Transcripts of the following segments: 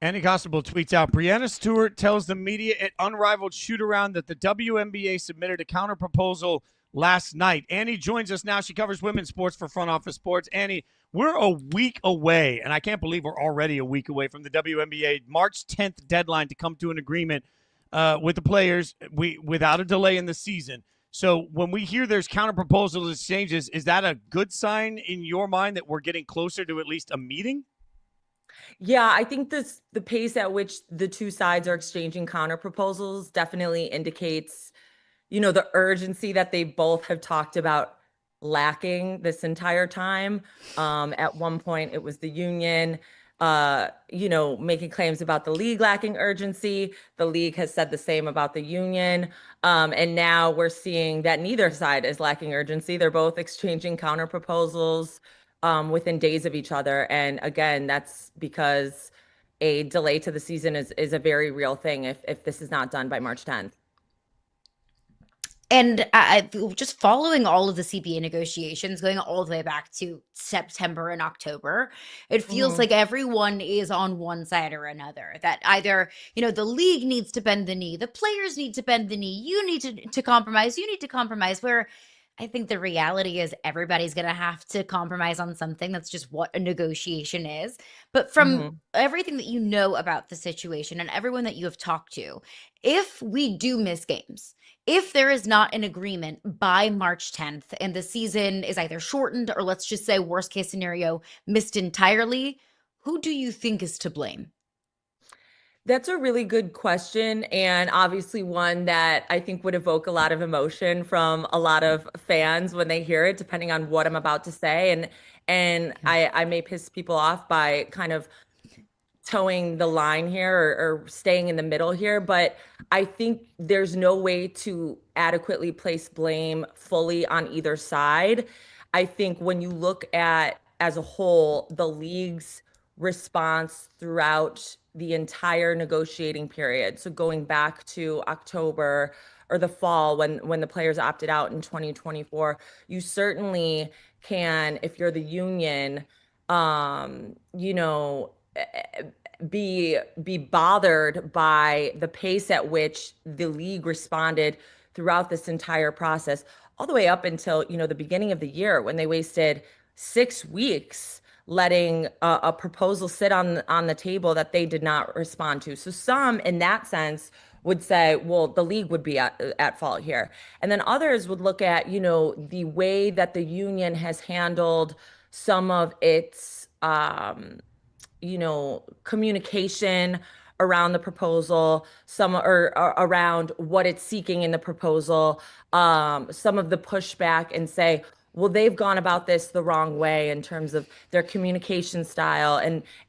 Annie Costabile tweets out, Brianna Stewart tells the media at Unrivaled Shoot-Around that the WNBA submitted a counter-proposal last night. Annie joins us now. She covers women's sports for Front Office Sports. Annie, we're a week away, and I can't believe we're already a week away from the WNBA March 10th deadline to come to an agreement with the players without a delay in the season. So when we hear there's counter-proposal exchanges, is that a good sign in your mind that we're getting closer to at least a meeting? Yeah, I think the pace at which the two sides are exchanging counter proposals definitely indicates, the urgency that they both have talked about lacking this entire time. At one point, it was the union, making claims about the league lacking urgency. The league has said the same about the union. And now we're seeing that neither side is lacking urgency. They're both exchanging counter proposals within days of each other. And again, that's because a delay to the season is a very real thing if this is not done by March 10th. And just following all of the CBA negotiations, going all the way back to September and October, it feels like everyone is on one side or another. That either, the league needs to bend the knee, the players need to bend the knee, you need to compromise, you need to compromise. Where I think the reality is everybody's going to have to compromise on something. That's just what a negotiation is. But from everything that you know about the situation and everyone that you have talked to, if we do miss games, if there is not an agreement by March 10th and the season is either shortened or, let's just say, worst case scenario, missed entirely, who do you think is to blame? That's a really good question, and obviously one that I think would evoke a lot of emotion from a lot of fans when they hear it, depending on what I'm about to say. And I may piss people off by kind of towing the line here or staying in the middle here, but I think there's no way to adequately place blame fully on either side. I think when you look at, as a whole, the league's response throughout the entire negotiating period, so going back to October or the fall when the players opted out in 2024, you certainly can, if you're the union, be bothered by the pace at which the league responded throughout this entire process, all the way up until the beginning of the year, when they wasted 6 weeks letting a proposal sit on the table that they did not respond to. So some, in that sense, would say, well, the league would be at fault here. And then others would look at, the way that the union has handled some of its communication around the proposal, some or around what it's seeking in the proposal, some of the pushback, and say, well, they've gone about this the wrong way in terms of their communication style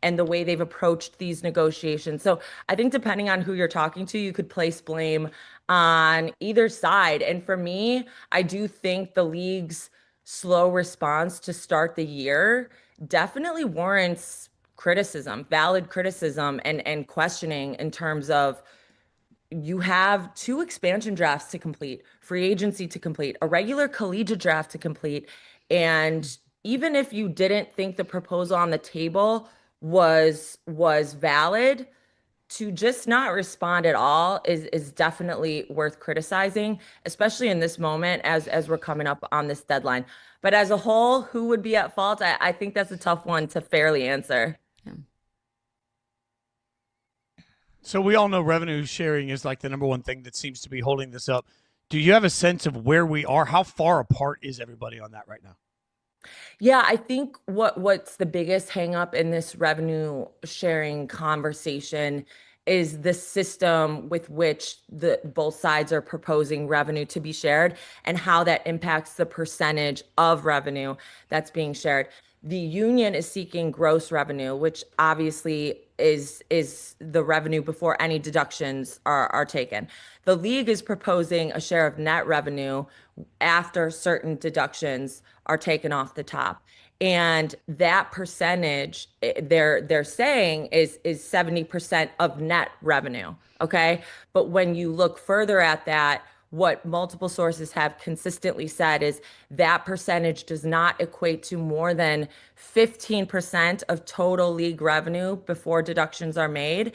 and the way they've approached these negotiations. So I think depending on who you're talking to, you could place blame on either side. And for me, I do think the league's slow response to start the year definitely warrants criticism, valid criticism, and questioning in terms of, you have 2 expansion drafts to complete, free agency to complete, a regular collegiate draft to complete. And even if you didn't think the proposal on the table was valid, to just not respond at all is definitely worth criticizing, especially in this moment as we're coming up on this deadline. But as a whole, who would be at fault? I think that's a tough one to fairly answer. So we all know revenue sharing is like the number one thing that seems to be holding this up. Do you have a sense of where we are? How far apart is everybody on that right now? Yeah, I think what's the biggest hang up in this revenue sharing conversation is the system with which the both sides are proposing revenue to be shared and how that impacts the percentage of revenue that's being shared. The union is seeking gross revenue, which obviously is the revenue before any deductions are taken. The league is proposing a share of net revenue after certain deductions are taken off the top. And that percentage they're saying is 70% of net revenue. Okay. But when you look further at that, what multiple sources have consistently said is that percentage does not equate to more than 15% of total league revenue before deductions are made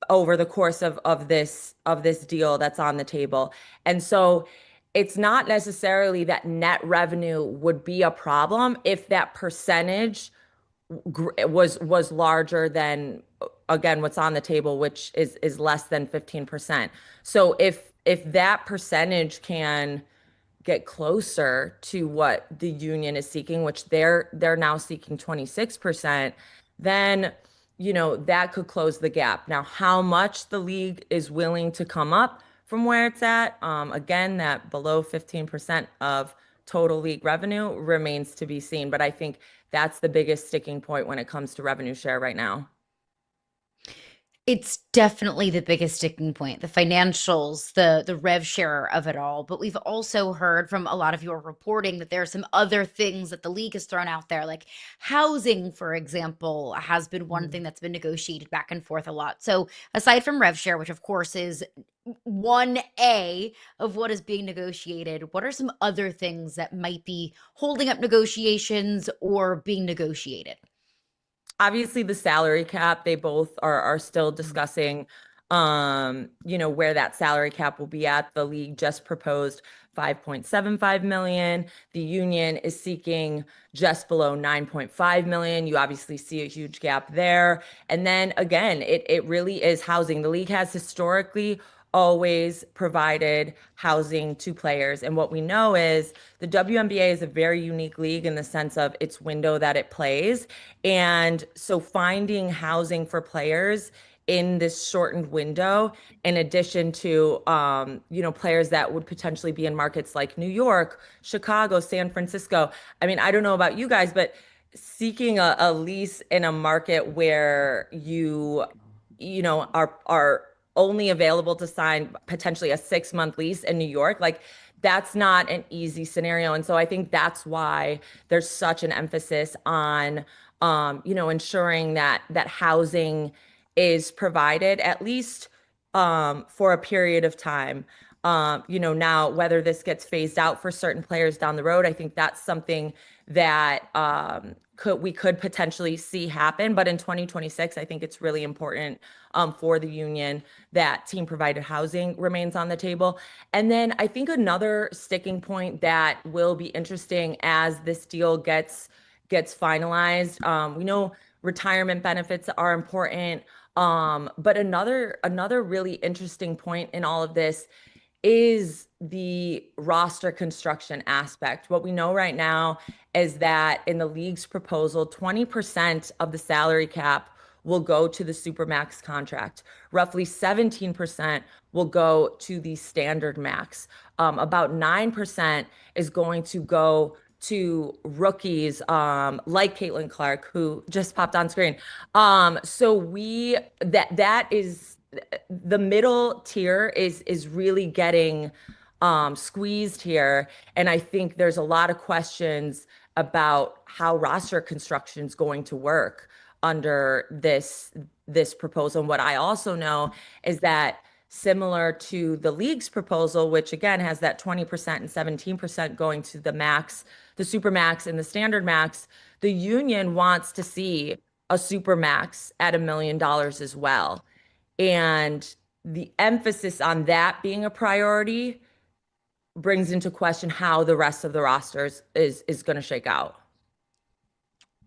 over the course of this deal that's on the table. And so it's not necessarily that net revenue would be a problem if that percentage was larger than, again, what's on the table, which is less than 15%. So if that percentage can get closer to what the union is seeking, which they're now seeking 26%, then that could close the gap. Now, how much the league is willing to come up from where it's at, again, that below 15% of total league revenue remains to be seen. But I think that's the biggest sticking point when it comes to revenue share right now. It's definitely the biggest sticking point, the financials, the rev share of it all. But we've also heard from a lot of your reporting that there are some other things that the league has thrown out there, like housing, for example, has been one thing that's been negotiated back and forth a lot. So aside from rev share, which of course is 1A of what is being negotiated, what are some other things that might be holding up negotiations or being negotiated? Obviously the salary cap, they both are still discussing where that salary cap will be at. The league just proposed 5.75 million. The union is seeking just below 9.5 million. You obviously see a huge gap there. And then again, it really is housing. The league has historically always provided housing to players. And what we know is the WNBA is a very unique league in the sense of its window that it plays. And so finding housing for players in this shortened window, in addition to, players that would potentially be in markets like New York, Chicago, San Francisco. I mean, I don't know about you guys, but seeking a lease in a market where are only available to sign potentially a 6-month lease in New York, like that's not an easy scenario. And so I think that's why there's such an emphasis on, ensuring that housing is provided at least for a period of time. Now whether this gets phased out for certain players down the road, I think that's something that we could potentially see happen. But in 2026, I think it's really important for the union that team provided housing remains on the table. And then I think another sticking point that will be interesting as this deal gets finalized. We know retirement benefits are important. But another really interesting point in all of this is the roster construction aspect. What we know right now is that in the league's proposal, 20% of the salary cap will go to the Supermax contract. Roughly 17% will go to the standard max. About 9% is going to go to rookies like Caitlyn Clark, who just popped on screen. So that is the middle tier is really getting squeezed here. And I think there's a lot of questions about how roster construction is going to work under this proposal. And what I also know is that similar to the league's proposal, which again has that 20% and 17% going to the max, the super max and the standard max, the union wants to see a super max at $1 million as well. And the emphasis on that being a priority brings into question how the rest of the rosters is going to shake out.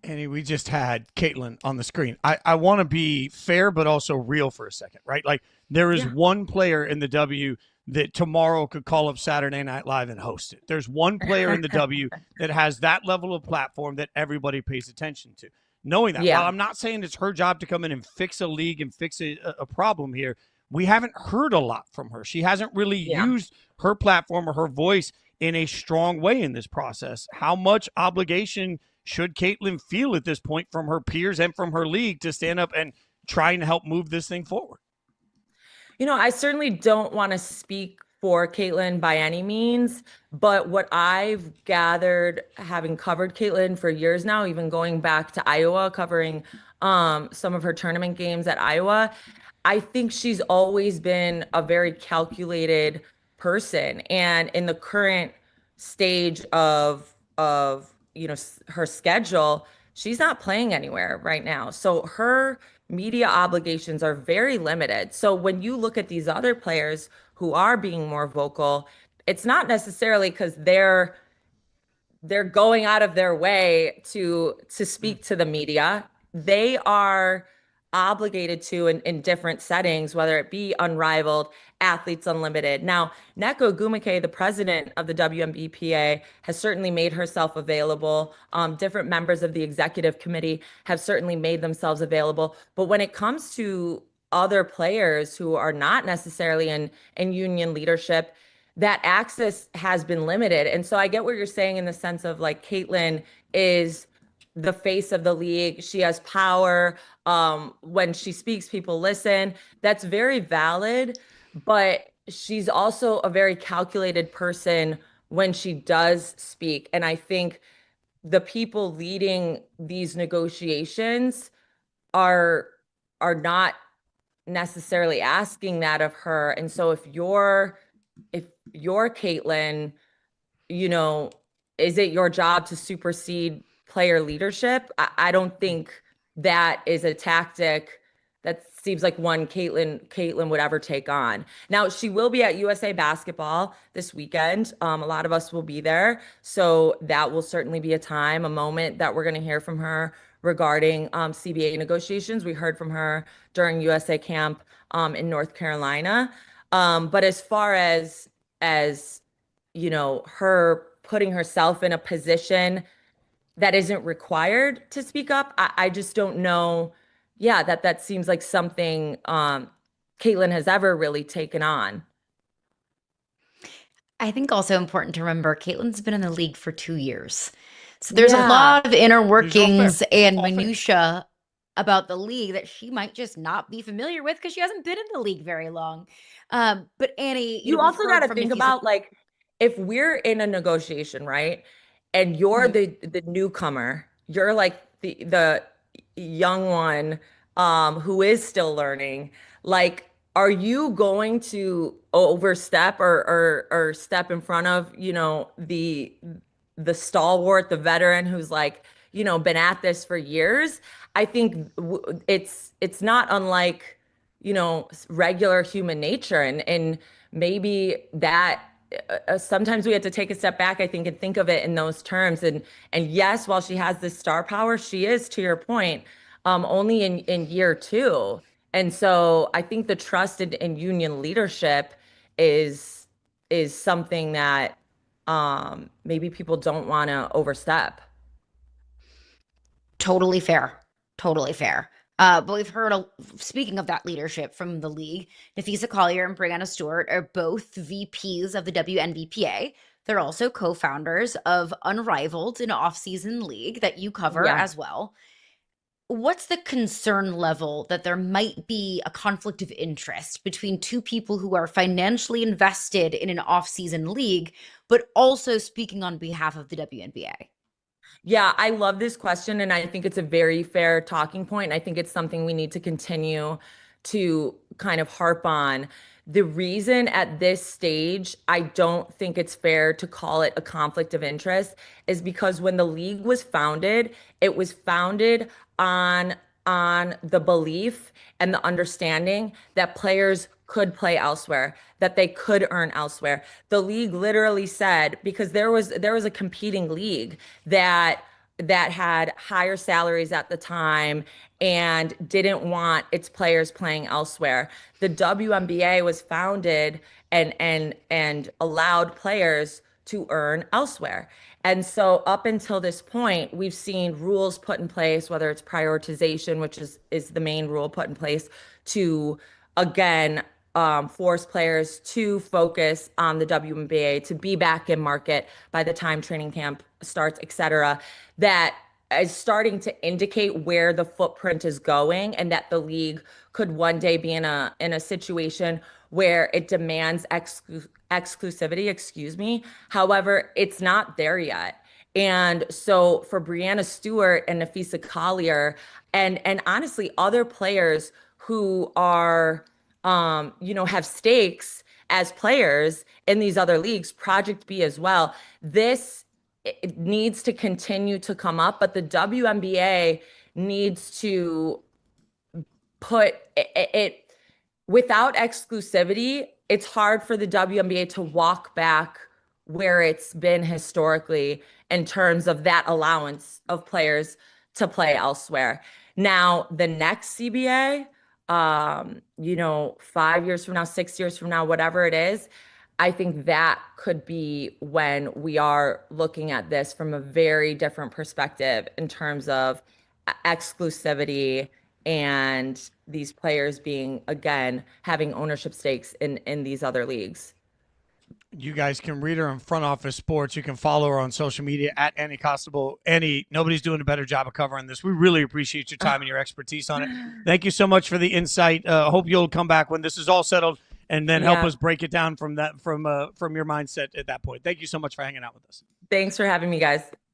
Annie, we just had Caitlyn on the screen. I want to be fair, but also real for a second, right? Like there is one player in the W that tomorrow could call up Saturday Night Live and host it. There's one player in the W that has that level of platform that everybody pays attention to. Knowing that, while I'm not saying it's her job to come in and fix a league and fix a problem here, we haven't heard a lot from her. She hasn't really used her platform or her voice in a strong way in this process. How much obligation should Caitlyn feel at this point from her peers and from her league to stand up and try and help move this thing forward? I certainly don't want to speak for Caitlyn by any means, but what I've gathered, having covered Caitlyn for years now, even going back to Iowa, covering some of her tournament games at Iowa, I think she's always been a very calculated person. And in the current stage of her schedule, she's not playing anywhere right now. So her media obligations are very limited. So when you look at these other players who are being more vocal, it's not necessarily because they're going out of their way to speak to the media. They are obligated to in different settings, whether it be Unrivaled, Athletes Unlimited. Now, Neko Gumike, the president of the WNBPA, has certainly made herself available. Different members of the executive committee have certainly made themselves available. But when it comes to other players who are not necessarily in union leadership, that access has been limited. And so I get what you're saying in the sense of like Caitlyn is the face of the league. She has power. When she speaks, people listen. That's very valid, but she's also a very calculated person when she does speak. And I think the people leading these negotiations are not necessarily asking that of her. And so if you're Caitlyn, you know, is it your job to supersede player leadership? I don't think that is a tactic that seems like one Caitlyn would ever take on. Now, she will be at USA Basketball this weekend. A lot of us will be there. So that will certainly be a moment that we're going to hear from her regarding CBA negotiations. We heard from her during USA Camp in North Carolina. But as far as her putting herself in a position that isn't required to speak up, I just don't know. Yeah, that seems like something Caitlyn has ever really taken on. I think also important to remember Caitlyn's been in the league for 2 years. So there's a Yeah. lot of inner all fair. workings and All fair. minutia about the league that she might just not be familiar with because she hasn't been in the league very long. But Annie, You we've also got heard to from think Nafisa. about like if we're in a negotiation, right? And you're Mhm. the newcomer, you're like the young one who is still learning. Like, are you going to overstep or step in front of, the stalwart, the veteran who's like, been at this for years? I think it's not unlike, regular human nature, and maybe that sometimes we have to take a step back, I think, and think of it in those terms. And yes, while she has this star power, she is, to your point, only in year two. And so I think the trust in union leadership is something that maybe people don't want to overstep. Totally fair. Totally fair. But we've heard, speaking of that leadership from the league, Nafisa Collier and Brianna Stewart are both VPs of the WNBPA. They're also co-founders of Unrivaled, an off-season league that you cover Yeah. as well. What's the concern level that there might be a conflict of interest between two people who are financially invested in an off-season league, but also speaking on behalf of the WNBA? Yeah, I love this question, and I think it's a very fair talking point. And I think it's something we need to continue to kind of harp on. The reason at this stage I don't think it's fair to call it a conflict of interest is because when the league was founded, it was founded on the belief and the understanding that players could play elsewhere, that they could earn elsewhere. The league literally said, because there was a competing league that had higher salaries at the time and didn't want its players playing elsewhere. The WNBA was founded and allowed players to earn elsewhere. And so up until this point, we've seen rules put in place, whether it's prioritization, which is the main rule put in place to, again, force players to focus on the WNBA, to be back in market by the time training camp starts, et cetera, that is starting to indicate where the footprint is going, and that the league could one day be in a situation where it demands exclusivity, excuse me. However, it's not there yet. And so for Brianna Stewart and Nafisa Collier and honestly other players who are have stakes as players in these other leagues, Project B as well. This it needs to continue to come up, but the WNBA needs to put it without exclusivity. It's hard for the WNBA to walk back where it's been historically in terms of that allowance of players to play elsewhere. Now, the next CBA, 5 years from now, 6 years from now, whatever it is, I think that could be when we are looking at this from a very different perspective in terms of exclusivity and these players being, again, having ownership stakes in these other leagues. You guys can read her on Front Office Sports. You can follow her on social media at Annie Costabile. Annie, nobody's doing a better job of covering this. We really appreciate your time and your expertise on it. Thank you so much for the insight. Hope you'll come back when this is all settled and then help us break it down from your mindset at that point. Thank you so much for hanging out with us. Thanks for having me, guys.